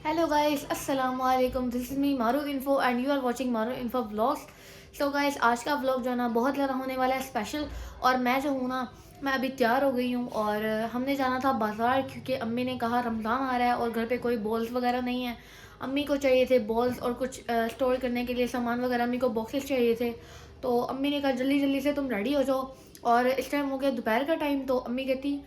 Hello guys, अस्सलाम वालेकुम। This is me Maru info and you are watching Maru info vlogs. So guys, आज का vlog जो है ना बहुत ज़्यादा होने वाला है स्पेशल। और मैं जो हूँ ना, मैं अभी तैयार हो गई हूँ और हमने जाना था बाज़ार, क्योंकि अम्मी ने कहा रमज़ान आ रहा है और घर पे कोई बॉल्स वगैरह नहीं है। अम्मी को चाहिए थे बॉल्स और कुछ स्टोर करने के लिए सामान वगैरह, अम्मी को बॉक्सेस चाहिए थे। तो अम्मी ने कहा जल्दी जल्दी से तुम रेडी हो जाओ। और इस टाइम हो गया दोपहर का टाइम, तो अम्मी कहती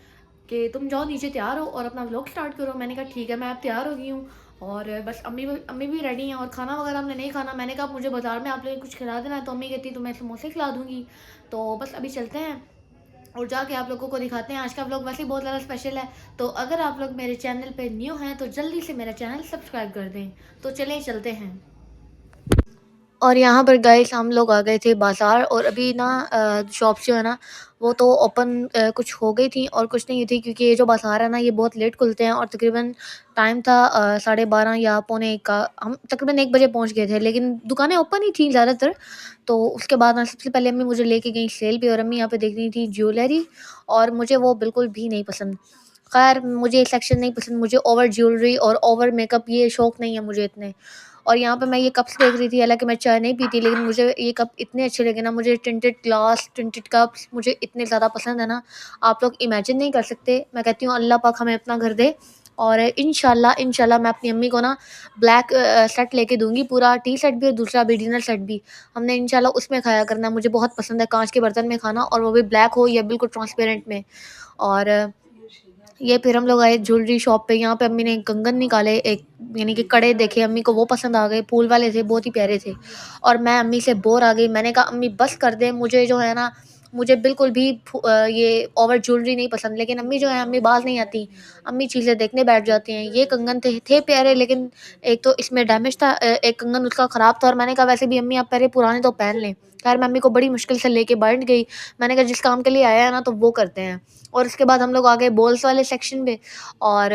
कि तुम जाओ नीचे तैयार हो और अपना व्लॉग स्टार्ट करो। मैंने कहा ठीक है, मैं अब तैयार हो गई हूँ। और बस अम्मी भी रेडी हैं और खाना वगैरह हमने नहीं खाना। मैंने कहा मुझे बाज़ार में आप लोग कुछ खिला देना, तो अम्मी कहती तो मैं समोसे खिला दूँगी। तो बस अभी चलते हैं और जाके आप लोगों को दिखाते हैं। आज का व्लॉग वैसे ही बहुत ज़्यादा स्पेशल है। तो अगर आप लोग मेरे चैनल पे न्यू हैं तो जल्दी से मेरा चैनल सब्सक्राइब कर दें। तो चलें चलते हैं। और यहाँ पर गाइस हम लोग आ गए थे बाज़ार, और अभी ना शॉप्स जो है ना वो तो ओपन कुछ हो गई थी और कुछ नहीं थी, क्योंकि ये जो बाज़ार है ना ये बहुत लेट खुलते हैं। और तकरीबन टाइम था 12:30 या पौने 1 का। हम तकरीबन 1 बजे पहुँच गए थे, लेकिन दुकानें ओपन ही थी ज़्यादातर। तो उसके बाद ना सबसे पहले अम्मी मुझे लेके गई सेल पे, और अम्मी यहाँ पे देख रही थी ज्वेलरी, और मुझे वो बिल्कुल भी नहीं पसंद। खैर मुझे ये सेक्शन नहीं पसंद, मुझे ओवर ज्वेलरी और ओवर मेकअप ये शौक नहीं है मुझे इतने। और यहाँ पे मैं ये कप्स देख रही थी, हालाँकि मैं चाय नहीं पीती, लेकिन मुझे ये कप इतने अच्छे लगे ना, मुझे टिंटेड ग्लास, टिंटेड कप्स मुझे इतने ज़्यादा पसंद है ना, आप लोग इमेजिन नहीं कर सकते। मैं कहती हूँ अल्लाह पाक हमें अपना घर दे, और इंशाल्लाह इंशाल्लाह मैं अपनी अम्मी को ना ब्लैक सेट लेके दूँगी, पूरा टी सेट भी और दूसरा भी डिनर सेट भी। हमने इंशाल्लाह उसमें खाया करना, मुझे बहुत पसंद है काँच के बर्तन में खाना, और वो भी ब्लैक हो या बिल्कुल ट्रांसपेरेंट में। और ये फिर हम लोग आए ज्वेलरी शॉप पे। यहाँ पे अम्मी ने कंगन निकाले एक, यानी कि कड़े देखे, अम्मी को वो पसंद आ गए, फूल वाले थे, बहुत ही प्यारे थे। और मैं अम्मी से बोर आ गई, मैंने कहा अम्मी बस कर दे, मुझे जो है ना मुझे बिल्कुल भी ये ओवर ज्वेलरी नहीं पसंद। लेकिन अम्मी जो है, अम्मी बाज नहीं आती, अम्मी चीज़ें देखने बैठ जाती हैं। ये कंगन थे प्यारे, लेकिन एक तो इसमें डैमेज था, एक कंगन उसका ख़राब था। और मैंने कहा वैसे भी अम्मी आप पहले पुराने तो पहन लें। खैर मैं अम्मी को बड़ी मुश्किल से लेके बैठ गई। मैंने कहा जिस काम के लिए आया है ना तो वो करते हैं। और उसके बाद हम लोग आ गए बॉल्स वाले सेक्शन में। और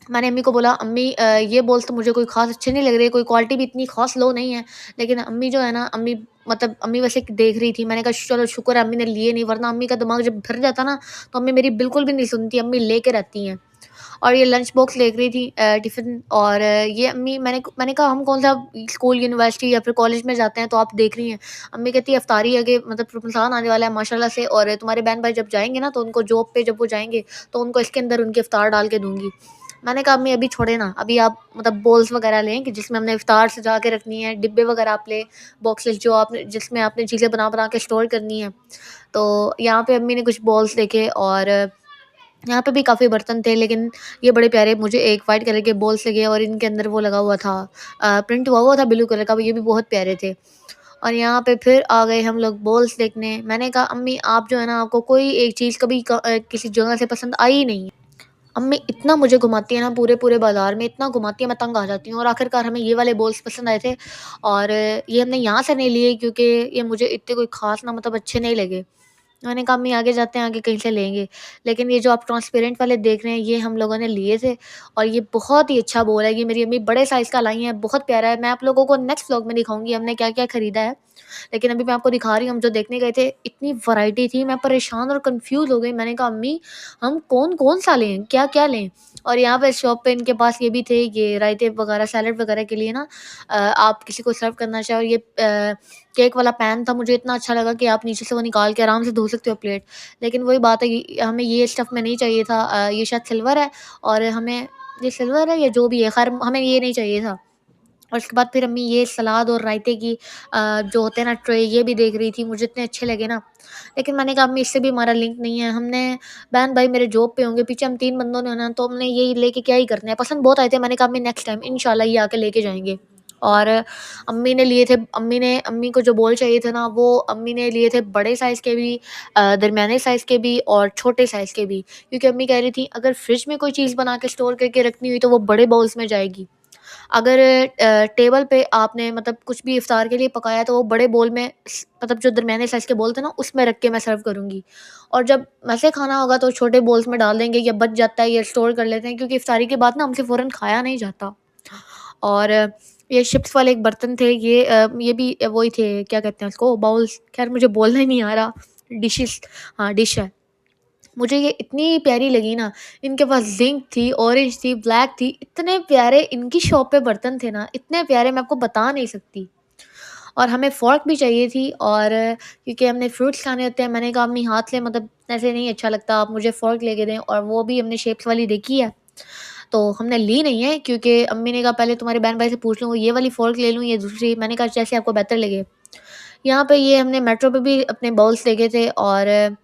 मैंने अम्मी को बोला अम्मी ये बॉल्स तो मुझे कोई ख़ास अच्छे नहीं लग रहे, कोई क्वालिटी भी इतनी ख़ास लो नहीं है। लेकिन अम्मी जो है ना, अम्मी मतलब अम्मी वैसे देख रही थी। मैंने कहा चलो शुक्र है अम्मी ने लिए नहीं, वरना अम्मी का दिमाग जब भर जाता ना तो अम्मी मेरी बिल्कुल भी नहीं सुनती, अम्मी लेके रहती हैं। और ये लंच बॉक्स देख रही थी, टिफ़िन। और ये अम्मी, मैंने कहा हम कौन सा स्कूल, यूनिवर्सिटी या फिर कॉलेज में जाते हैं तो आप देख रही हैं। अम्मी कहती है इफ्तारी आगे, मतलब रमज़ान आने वाला है माशाल्लाह से, और तुम्हारे बहन भाई जब जाएँगे ना तो उनको जॉब पे जब वो जाएँगे तो उनको इसके अंदर उनके इफ्तार डाल के दूँगी। मैंने कहा अम्मी अभी छोड़े ना, अभी आप मतलब बॉल्स वगैरह लें कि जिसमें हमने इफ्तार सजा के रखनी है, डिब्बे वगैरह आप लें, बॉक्सेस जो आपने जिसमें आपने चीज़ें बना-बना के स्टोर करनी है। तो यहाँ पे अम्मी ने कुछ बॉल्स देखे, और यहाँ पे भी काफ़ी बर्तन थे, लेकिन ये बड़े प्यारे मुझे एक वाइट कलर के बॉल्स लगे, और इनके अंदर वो लगा हुआ था, प्रिंट हुआ हुआ था ब्लू कलर का, ये भी बहुत प्यारे थे। और यहाँ पे फिर आ गए हम लोग बॉल्स देखने। मैंने कहा अम्मी आप जो है ना, आपको कोई एक चीज़ कभी किसी जगह से पसंद आई ही नहीं है। अम्मी इतना मुझे घुमाती है ना, पूरे बाज़ार में इतना घुमाती है, मैं तंग आ जाती हूँ। और आखिरकार हमें ये वाले बॉल्स पसंद आए थे, और ये हमने यहाँ से नहीं लिए, क्योंकि ये मुझे इतने कोई ख़ास ना मतलब अच्छे नहीं लगे। मैंने कहा अम्मी आगे जाते हैं, आगे कहीं से लेंगे। लेकिन ये जो आप ट्रांसपेरेंट वाले देख रहे हैं ये हम लोगों ने लिए थे, और ये बहुत ही अच्छा बोल है। ये मेरी अम्मी बड़े साइज़ का लाई हैं, बहुत प्यारा है। मैं आप लोगों को नेक्स्ट व्लॉग में दिखाऊँगी हमने क्या-क्या खरीदा है। लेकिन अभी मैं आपको दिखा रही हूँ, हम जो देखने गए थे इतनी वैरायटी थी, मैं परेशान और कन्फ्यूज़ हो गई। मैंने कहा अम्मी हम कौन-कौन सा लें, क्या-क्या लें? और यहाँ पे शॉप पे इनके पास ये भी थे, ये रायते वगैरह सैलेड वगैरह के लिए ना, आप किसी को सर्व करना चाहो, ये केक वाला पैन था, मुझे इतना अच्छा लगा कि आप नीचे से वो निकाल के आराम से धो सकते हो प्लेट। लेकिन वही बात है कि हमें ये स्टफ़ में नहीं चाहिए था, ये शायद सिल्वर है, और हमें ये सिल्वर है या जो भी है, ख़ैर हमें ये नहीं चाहिए था। और उसके बाद फिर अम्मी ये सलाद और रायते की जो होते हैं ना ट्रे, ये भी देख रही थी, मुझे इतने अच्छे लगे ना। लेकिन मैंने कहा अम्मी इससे भी हमारा लिंक नहीं है, हमने बहन भाई मेरे जॉब पे होंगे, पीछे हम 3 बंदों ने होना, तो हमने यही लेके क्या ही करना है। पसंद बहुत आए थे, मैंने कहा अम्मी नेक्स्ट टाइम इंशाल्लाह ये आके लेके जाएँगे। और अम्मी ने लिए थे, अम्मी को जो बॉल चाहिए थे ना, वो अम्मी ने लिए थे बड़े साइज़ के भी, दरमियाने साइज़ के भी और छोटे साइज़ के भी। क्योंकि अम्मी कह रही थी अगर फ्रिज में कोई चीज़ बना के स्टोर करके रखनी हुई तो वो बड़े बाउल्स में जाएगी। अगर टेबल पे आपने मतलब कुछ भी इफ्तार के लिए पकाया तो वो बड़े बोल में मतलब जो दरमियाने साइज़ के बोल थे ना उसमें रख के मैं सर्व करूँगी। और जब वैसे खाना होगा तो छोटे बोल्स में डाल देंगे, या बच जाता है या स्टोर कर लेते हैं, क्योंकि इफ्तारी के बाद ना हमसे फ़ौरन खाया नहीं जाता। और ये चिप्स वाले एक बर्तन थे, ये भी वही थे, क्या कहते हैं उसको, बाउल्स, ख़ैर मुझे बोलना ही नहीं आ रहा, डिशेज़, हाँ डिश है। मुझे ये इतनी प्यारी लगी ना, इनके पास ज़िंक थी, ऑरेंज थी, ब्लैक थी, इतने प्यारे इनकी शॉप पे बर्तन थे ना, इतने प्यारे मैं आपको बता नहीं सकती। और हमें फ़ोर्क भी चाहिए थी, और क्योंकि हमने फ्रूट्स खाने होते हैं, मैंने कहा अम्मी हाथ से मतलब ऐसे नहीं अच्छा लगता, आप मुझे फ़ोर्क लेके दें, और वो भी हमने शेप्स वाली देखी है, तो हमने ली नहीं है क्योंकि अम्मी ने कहा पहले तुम्हारे बहन भाई से पूछ लूँ, ये वाली फ़ोर्क ले लूँ या दूसरी? मैंने कहा जैसे आपको बेहतर लगे। यहाँ पे ये हमने मेट्रो पे भी अपने बाउल्स देखे थे, और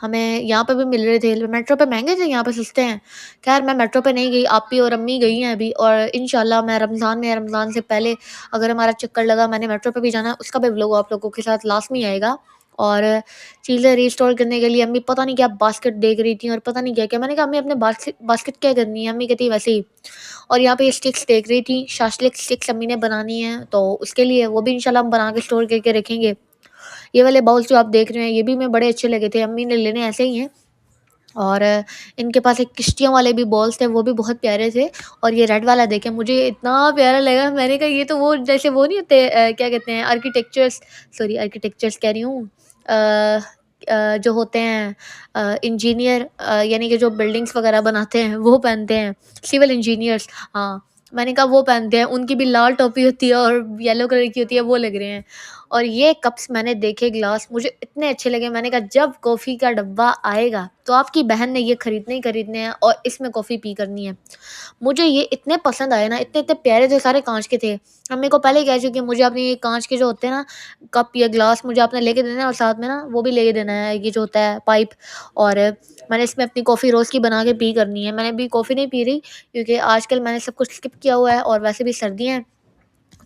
हमें यहाँ पे भी मिल रहे थे। मेट्रो पे महँगे थे, यहाँ पे सस्ते हैं। ख़ैर मैं मेट्रो पे नहीं गई, आप भी और अम्मी गई हैं अभी, और इंशाल्लाह मैं रमज़ान में, रमज़ान से पहले अगर हमारा चक्कर लगा, मैंने मेट्रो पे भी जाना है, उसका भी व्लॉग आप लोगों के साथ लाज़मी आएगा। और चीज़ें रीस्टोर करने के लिए अम्मी पता नहीं क्या बास्केट देख रही थी, और पता नहीं क्या-क्या। मैंने कहा अम्मी अपने बास्केट बास्केट क्या करनी है? अम्मी कहती है वैसे ही। और यहाँ पे ये स्टिक्स देख रही थी, शाशलिक स्टिक्स अम्मी ने बनानी है, तो उसके लिए वो भी इंशाल्लाह हम बना के स्टोर करके रखेंगे। ये वाले बाउल्स जो आप देख रहे हैं, ये भी हमें बड़े अच्छे लगे थे, अम्मी ने लेने ऐसे ही हैं। और इनके पास एक किश्तियों वाले भी बॉल्स थे, वो भी बहुत प्यारे थे। और ये रेड वाला देखें, मुझे इतना प्यारा लगा, मैंने कहा ये तो वो जैसे वो नहीं होते, क्या कहते हैं, आर्किटेक्चर्स, सॉरी आर्किटेक्चर्स कह रही हूँ, जो होते हैं इंजीनियर, यानी कि जो बिल्डिंग्स वगैरह बनाते हैं वो पहनते हैं, सिविल इंजीनियर्स। हाँ, मैंने कहा वो पहनते हैं, उनकी भी लाल टोपी होती है और येलो कलर की होती है, वो लग रहे हैं। और ये कप्स मैंने देखे, ग्लास मुझे इतने अच्छे लगे, मैंने कहा जब कॉफ़ी का डब्बा आएगा तो आपकी बहन ने ये खरीदने ही खरीदने हैं और इसमें कॉफ़ी पी करनी है। मुझे ये इतने पसंद आए ना, इतने-इतने प्यारे थे, सारे काँच के थे। मम्मी को पहले ही कह चुकी हूँ मुझे अपने ये काँच के जो होते हैं ना कप या ग्लास, मुझे आपने लेके देना है, और साथ में ना वो भी लेके देना है, ये जो होता है पाइप। और मैंने इसमें अपनी कॉफ़ी रोज़ की बना के पी करनी है। मैंने अभी कॉफ़ी नहीं पी रही क्योंकि आजकल मैंने सब कुछ स्किप किया हुआ है, और वैसे भी सर्दियाँ हैं,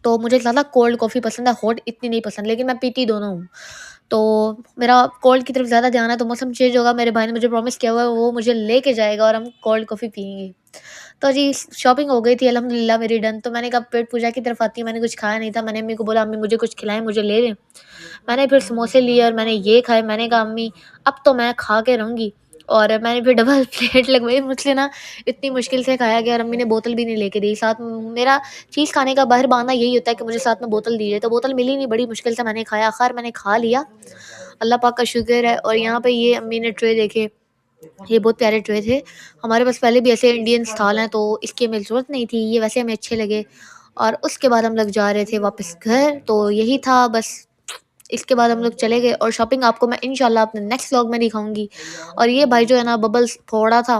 तो मुझे ज़्यादा कोल्ड कॉफ़ी पसंद है, हॉट इतनी नहीं पसंद, लेकिन मैं पीती दोनों हूँ। तो मेरा कोल्ड की तरफ ज़्यादा ध्यान है, तो मौसम चेंज होगा, मेरे भाई ने मुझे प्रॉमिस किया हुआ है, वो मुझे लेके जाएगा और हम कोल्ड कॉफ़ी पिएँगे। तो जी शॉपिंग हो गई थी अल्हम्दुलिल्लाह मेरी डन, तो मैंने कहा पेट पूजा की तरफ आती हूँ, मैंने कुछ खाया नहीं था, मैंने अम्मी को बोला अम्मी मुझे कुछ खिलाएँ, मुझे ले दें। मैंने फिर समोसे लिए और मैंने ये खाए, मैंने कहा अम्मी अब तो मैं खा के रहूँगी। और मैंने फिर डबल प्लेट लगवाई, मुझसे ना इतनी मुश्किल से खाया गया, और अम्मी ने बोतल भी नहीं लेके दी साथ में। मेरा चीज़ खाने का बाहर बहाना यही होता है कि मुझे साथ में बोतल दीजिए, तो बोतल मिली नहीं, बड़ी मुश्किल से मैंने खाया, आखिर मैंने खा लिया, अल्लाह पाक का शुक्र है। और यहाँ पे ये अम्मी ने ट्रे देखे, ये बहुत प्यारे ट्रे थे। हमारे पास पहले भी ऐसे इंडियन थाल हैं, तो इसकी हमें ज़रूरत नहीं थी, ये वैसे हमें अच्छे लगे। और उसके बाद हम लोग जा रहे थे वापस घर, तो यही था बस। इसके बाद हम लोग चले गए, और शॉपिंग आपको मैं इंशाल्लाह अपने नेक्स्ट व्लॉग में दिखाऊँगी। और ये भाई जो है ना बबल्स फोड़ा था,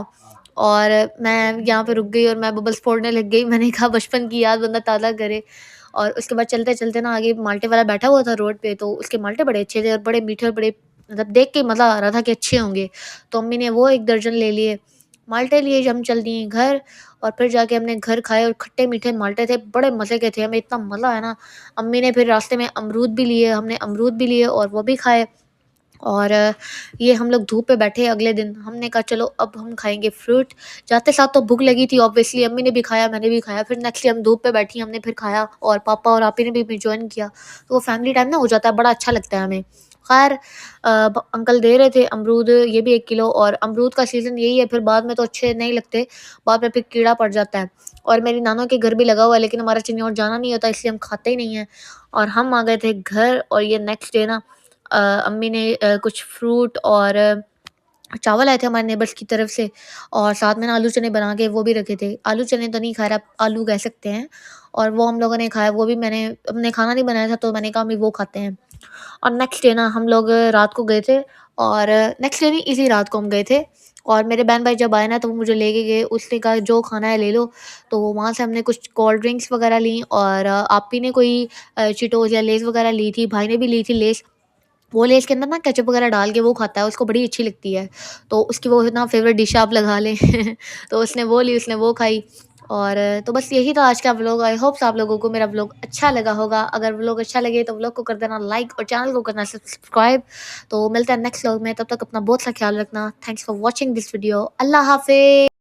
और मैं यहाँ पे रुक गई और मैं बबल्स फोड़ने लग गई। मैंने कहा बचपन की याद बंदा ताज़ा करे। और उसके बाद चलते-चलते ना आगे माल्टे वाला बैठा हुआ था रोड पे, तो उसके माल्टे बड़े अच्छे थे और बड़े मीठे, और बड़े मतलब देख के मज़ा आ रहा था कि अच्छे होंगे। तो अम्मी ने वो 1 दर्जन ले लिए। माल्टे लिए, हम चल दिए घर, और फिर जाके हमने घर खाए, और खट्टे-मीठे माल्टे थे, बड़े मज़े के थे, हमें इतना मज़ा आया ना। अम्मी ने फिर रास्ते में अमरूद भी लिए, हमने अमरूद भी लिए और वो भी खाए। और ये हम लोग धूप पे बैठे अगले दिन, हमने कहा चलो अब हम खाएँगे फ्रूट। जाते साथ तो भूख लगी थी ऑब्वियसली, अम्मी ने भी खाया, मैंने भी खाया। फिर नेक्स्ट डे हम धूप पे बैठी, हमने फिर खाया, और पापा और आपी ने भी जॉइन किया। तो वो फैमिली टाइम ना हो जाता है, बड़ा अच्छा लगता है हमें। ख़ैर ब अंकल दे रहे थे अमरूद, ये भी 1 किलो, और अमरूद का सीज़न यही है, फिर बाद में तो अच्छे नहीं लगते, बाद में फिर कीड़ा पड़ जाता है। और मेरी नानों के घर भी लगा हुआ है, लेकिन हमारा चिन्नी और जाना नहीं होता, इसलिए हम खाते ही नहीं हैं। और हम आ गए थे घर, और ये नेक्स्ट डे ना अम्मी ने कुछ फ्रूट और चावल आए थे हमारे नेबर्स की तरफ से, और साथ में ना आलू चने बना के वो भी रखे थे। आलू चने तो नहीं खा रहा, आलू कह सकते हैं, और वो हम लोगों ने खाया। वो भी मैंने हमने खाना नहीं बनाया था, तो मैंने कहा अम्मी वो खाते हैं। और नेक्स्ट डे ना हम लोग रात को गए थे, और नेक्स्ट डे नहीं, इसी रात को हम गए थे। और मेरे बहन भाई जब आए ना, तो वो मुझे लेके गए, उसने कहा जो खाना है ले लो। तो वहाँ से हमने कुछ कोल्ड ड्रिंक्स वगैरह ली, और आपी ने कोई चीटोज़ या लेज़ वगैरह ली थी, भाई ने भी ली थी लेज़। वो लेज़ के अंदर ना केचअप वगैरह डाल के वो खाता है, उसको बड़ी अच्छी लगती है। तो उसकी वो ना फ़ेवरेट डिश आप लगा लें। तो उसने वो ली, उसने वो खाई। और तो बस यही था आज का व्लॉग। आई होप्स आप लोगों को मेरा व्लॉग अच्छा लगा होगा। अगर व्लॉग अच्छा लगे तो व्लॉग को कर देना लाइक, और चैनल को करना सब्सक्राइब। तो मिलते हैं नेक्स्ट व्लॉग में, तब तक अपना बहुत सा ख्याल रखना। Thanks for watching this video. अल्लाह हाफ़िज़।